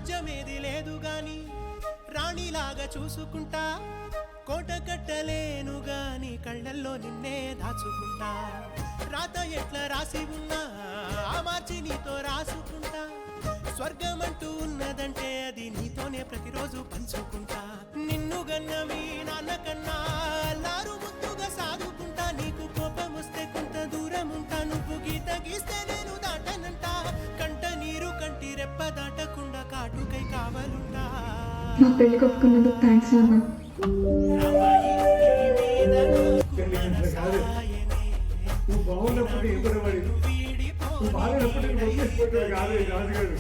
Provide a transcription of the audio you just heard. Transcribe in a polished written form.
రాజ్యమేది లేదు గాని రాణిలాగా చూసుకుంటా, కోట కట్టలేను గాని కళ్ళల్లో నిన్నే దాచుకుంటా. రాత ఎట్లా రాసి ఉన్నా మార్చి నీతో రాసుకుంటా. స్వర్గమంటూ ఉన్నదంటే అది నీతోనే ప్రతిరోజు పంచుకుంటా. నిన్ను గన్న మీ నాన్న కన్నా లారు ముద్దుగా సాదుకుంటా. నీకు కోపం వస్తే కొంత దూరం ఉంటా, నువ్వు గీత గీస్తే నేను దాటనంట. కంట నీరు కంటి రెప్ప దాటకుండా కాటుకై కావాలుంటా. నా పెళ్లికి ఒప్పుకున్నందుకు థ్యాంక్స్ నాన్న. నువ్వు బాగున్నప్పుడు ఇవ్వబడి నువ్వు బాగానప్పుడు కాదు రాజుగారు.